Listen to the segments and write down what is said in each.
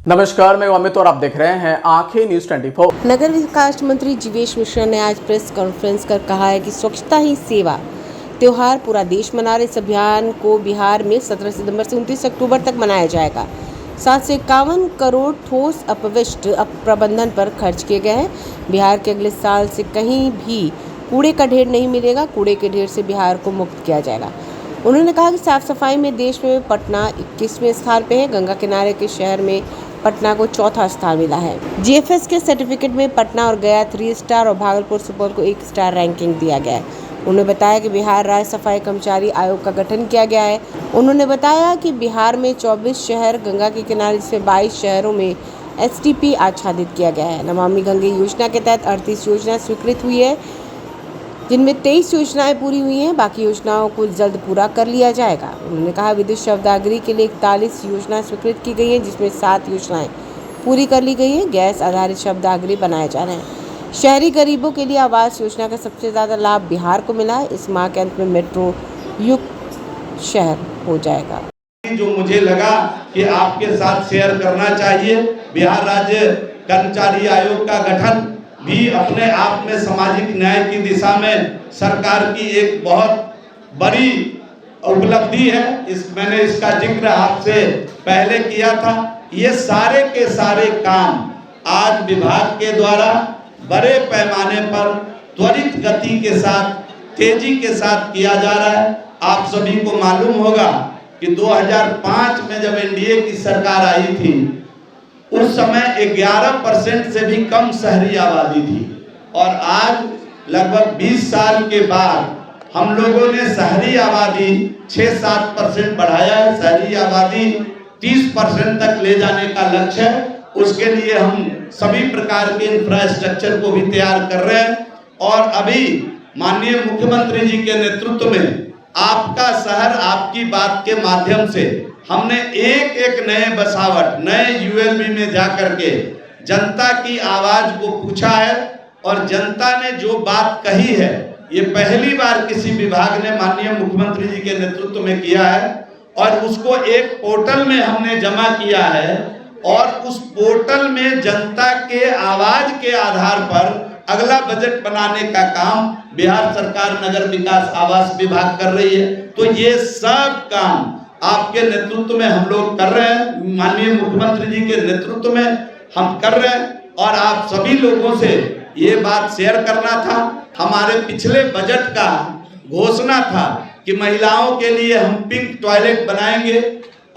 नमस्कार, मैं अमित और आप देख रहे हैं आंखें न्यूज 24। नगर विकास मंत्री जीवेश मिश्रा ने आज प्रेस कॉन्फ्रेंस कर कहा है कि स्वच्छता ही सेवा त्योहार पूरा देश मना रहे। इस अभियान को बिहार में 17 सितंबर से 29 अक्टूबर तक मनाया जाएगा। 751 करोड़ ठोस अपविष्ट प्रबंधन पर खर्च किए गए हैं। बिहार के अगले साल से कहीं भी कूड़े का ढेर नहीं मिलेगा। कूड़े के ढेर से बिहार को मुक्त किया जाएगा। उन्होंने कहा कि साफ सफाई में देश में पटना 21वें स्थान पे है। गंगा किनारे के शहर में पटना को चौथा स्थान मिला है। जीएफएस के सर्टिफिकेट में पटना और गया 3 स्टार और भागलपुर सुपौल को 1 स्टार रैंकिंग दिया गया है। उन्होंने बताया कि बिहार राज्य सफाई कर्मचारी आयोग का गठन किया गया है। उन्होंने बताया कि बिहार में 24 शहर गंगा के किनारे से 22 शहरों में एसटीपी आच्छादित किया गया है। नमामि गंगे योजना के तहत 38 योजना स्वीकृत हुई है, जिनमें 23 योजनाएं पूरी हुई हैं। बाकी योजनाओं को जल्द पूरा कर लिया जाएगा। उन्होंने कहा विद्युत शवदाह के लिए 41 योजनाएं स्वीकृत की गई हैं, जिसमें 7 योजनाएं पूरी कर ली गई हैं। गैस आधारित शवदाह बनाए जा रहे हैं। शहरी गरीबों के लिए आवास योजना का सबसे ज़्यादा लाभ बिहार को मिला है। इस माह के अंत में मेट्रो युक्त शहर हो जाएगा। जो मुझे लगा कि आपके साथ शेयर करना चाहिए, बिहार राज्य कर्मचारी आयोग का गठन भी अपने आप में सामाजिक न्याय की दिशा में सरकार की एक बहुत बड़ी उपलब्धि है। मैंने इसका जिक्र आपसे पहले किया था। ये सारे के सारे काम आज विभाग के द्वारा बड़े पैमाने पर त्वरित गति के साथ, तेजी के साथ किया जा रहा है। आप सभी को मालूम होगा कि 2005 में जब एनडीए की सरकार आई थी, उस समय 11% से भी कम शहरी आबादी थी और आज लगभग 20 साल के बाद हम लोगों ने शहरी आबादी 6-7% बढ़ाया है। शहरी आबादी 30% तक ले जाने का लक्ष्य है। उसके लिए हम सभी प्रकार के इंफ्रास्ट्रक्चर को भी तैयार कर रहे हैं और अभी माननीय मुख्यमंत्री जी के नेतृत्व में आपका शहर आपकी बात के माध्यम से हमने एक नए बसावट, नए यूएलबी में जाकर के जनता की आवाज को पूछा है और जनता ने जो बात कही है, ये पहली बार किसी विभाग ने माननीय मुख्यमंत्री जी के नेतृत्व में किया है और उसको एक पोर्टल में हमने जमा किया है और उस पोर्टल में जनता के आवाज के आधार पर अगला बजट बनाने का काम बिहार सरकार नगर विकास आवास विभाग कर रही है। तो ये सब काम आपके नेतृत्व में हम लोग कर रहे हैं, माननीय मुख्यमंत्री जी के नेतृत्व में हम कर रहे हैं और आप सभी लोगों से ये बात शेयर करना था। हमारे पिछले बजट का घोषणा था कि महिलाओं के लिए हम पिंक टॉयलेट बनाएंगे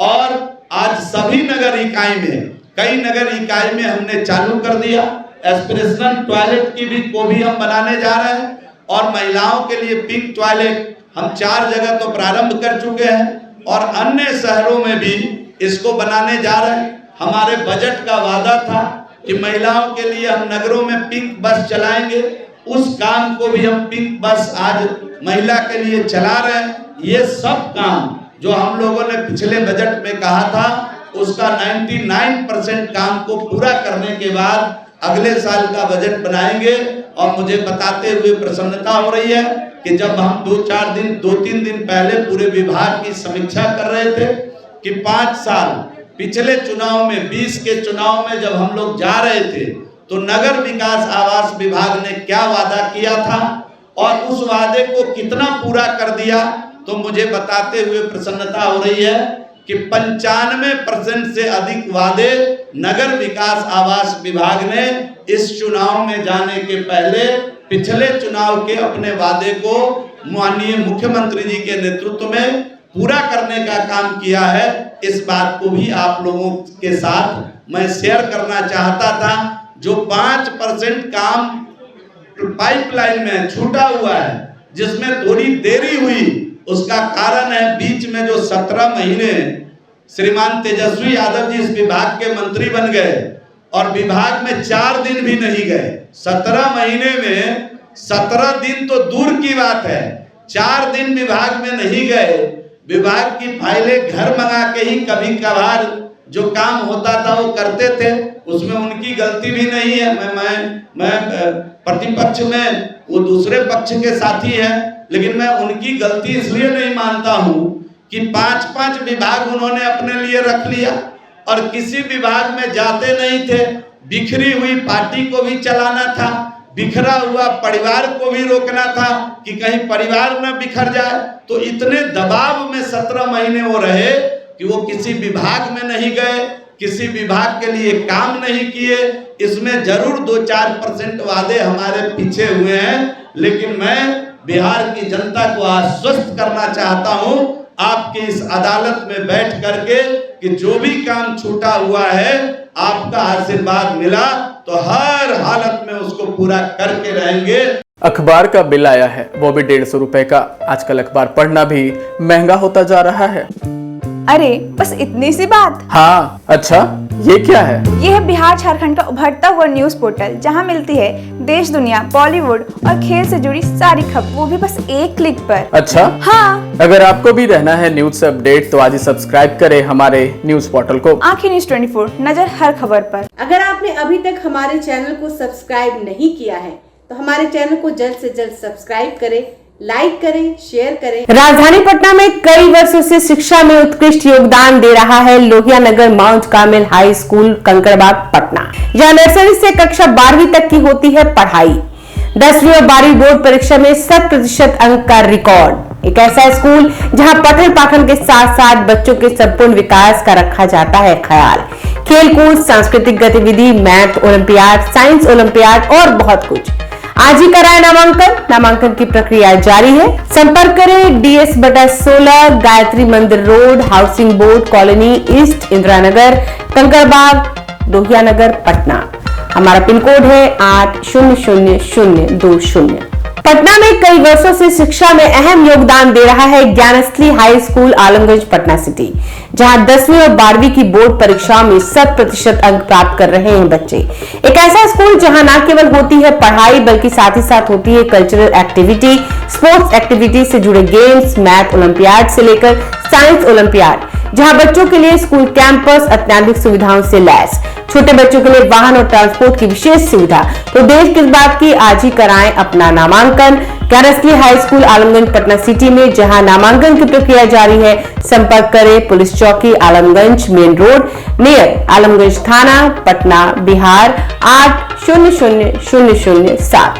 और आज सभी नगर इकाई में, कई नगर इकाई में हमने चालू कर दिया। एस्पिरेशनल टॉयलेट की भी हम बनाने जा रहे हैं और महिलाओं के लिए पिंक टॉयलेट हम 4 जगह तो प्रारंभ कर चुके हैं और अन्य शहरों में भी इसको बनाने जा रहे हैं। हमारे बजट का वादा था कि महिलाओं के लिए हम नगरों में पिंक बस चलाएंगे। उस काम को भी हम पिंक बस आज महिला के लिए चला रहे हैं। ये सब काम जो हम लोगों ने पिछले बजट में कहा था, उसका 99% काम को पूरा करने के बाद अगले साल का बजट बनाएंगे। और मुझे बताते हुए प्रसन्नता हो रही है कि जब हम 2-3 दिन पहले पूरे विभाग की समीक्षा कर रहे थे कि 5 साल पिछले चुनाव में, 20 के चुनाव में जब हम लोग जा रहे थे तो नगर विकास आवास विभाग ने क्या वादा किया था और उस वादे को कितना पूरा कर दिया, तो मुझे बताते हुए प्रसन्नता हो रही है कि 95% से अधिक वादे नगर विकास आवास विभाग ने इस चुनाव में जाने के पहले पिछले चुनाव के अपने वादे को माननीय मुख्यमंत्री जी के नेतृत्व में पूरा करने का काम किया है। इस बात को भी आप लोगों के साथ मैं शेयर करना चाहता था। जो 5% काम पाइपलाइन में छूटा हुआ है, जिसमें थोड़ी देरी हुई, उसका कारण है बीच में जो 17 महीने श्रीमान तेजस्वी यादव जी इस विभाग के मंत्री बन गए और विभाग में 4 दिन भी नहीं गए। 17 महीने में 17 दिन तो दूर की बात है, 4 दिन विभाग में नहीं गए। विभाग की फाइलें घर मंगा के ही कभी कभार जो काम होता था वो करते थे, उसमें उनकी गलती भी नहीं है। मैं प्रतिपक्ष में वो दूसरे पक्ष के साथी हैं, लेकिन मैं उनकी गलती इसलिए नहीं मानता हूं कि 5-5 विभाग उन्होंने अपने लिए रख लिया और किसी विभाग में जाते नहीं थे। बिखरी हुई पार्टी को भी चलाना था, बिखरा हुआ परिवार को भी रोकना था कि कहीं परिवार न बिखर जाए। तो इतने दबाव में 17 महीने वो रहे कि वो किसी विभाग में नहीं गए, किसी विभाग के लिए काम नहीं किए। इसमें जरूर 2-4% वादे हमारे पीछे हुए हैं, लेकिन मैं बिहार की जनता को आश्वस्त करना चाहता हूं आपकी इस अदालत में बैठ करके कि जो भी काम छूटा हुआ है, आपका आशीर्वाद मिला तो हर हालत में उसको पूरा करके रहेंगे। अखबार का बिल आया है, वो भी 150 रुपए का। आजकल अखबार पढ़ना भी महंगा होता जा रहा है। अरे बस इतनी सी बात। हाँ, अच्छा ये क्या है? ये है बिहार झारखंड का उभरता हुआ न्यूज पोर्टल, जहां मिलती है देश दुनिया, बॉलीवुड और खेल से जुड़ी सारी खबर, वो भी बस एक क्लिक पर। अच्छा हाँ, अगर आपको भी रहना है न्यूज से अपडेट तो आज ही सब्सक्राइब करें हमारे न्यूज पोर्टल को। आंखें न्यूज 24, नजर हर खबर पर। अगर आपने अभी तक हमारे चैनल को सब्सक्राइब नहीं किया है तो हमारे चैनल को जल्द से जल्द सब्सक्राइब करें, लाइक करें, शेयर करें। राजधानी पटना में कई वर्षों से शिक्षा में उत्कृष्ट योगदान दे रहा है Lohia Nagar mount Carmel high school Kankarbagh Patna. जहां नर्सरी से कक्षा 12वीं तक की होती है पढ़ाई। 10वीं और 12वीं बोर्ड परीक्षा में 100% अंक का रिकॉर्ड। एक ऐसा स्कूल जहां पठन पाठन के साथ साथ बच्चों के संपूर्ण विकास का रखा जाता है ख्याल। खेलकूद, सांस्कृतिक गतिविधि, मैथ ओलंपियाड, साइंस ओलंपियाड और बहुत कुछ। आज ही कराए नामांकन की प्रक्रिया जारी है। संपर्क करें DS/16 Gayatri Mandir road, housing board colony east, Indira Nagar, Kankarbagh, Lohia Nagar, Patna. हमारा पिन कोड है 800020। पटना में कई वर्षों से शिक्षा में अहम योगदान दे रहा है Gyansthali high school Alamganj Patna city, जहां 10वीं और 12वीं की बोर्ड परीक्षाओं में 100% अंक प्राप्त कर रहे हैं बच्चे। एक ऐसा स्कूल जहां न केवल होती है पढ़ाई बल्कि साथ ही साथ होती है कल्चरल एक्टिविटी, स्पोर्ट्स एक्टिविटी से जुड़े गेम्स, मैथ ओलंपियाड से लेकर साइंस ओलंपियाड, जहां बच्चों के लिए स्कूल कैंपस अत्याधुनिक सुविधाओं से लैस, छोटे बच्चों के लिए वाहन और ट्रांसपोर्ट की विशेष सुविधा। तो देर किस बात की, आज ही कराएं अपना नामांकन Gyansthali high school Alamganj Patna city में, जहां नामांकन की प्रक्रिया जारी है। संपर्क करें पुलिस चौकी Alamganj main road near Alamganj थाना, पटना, बिहार 800007।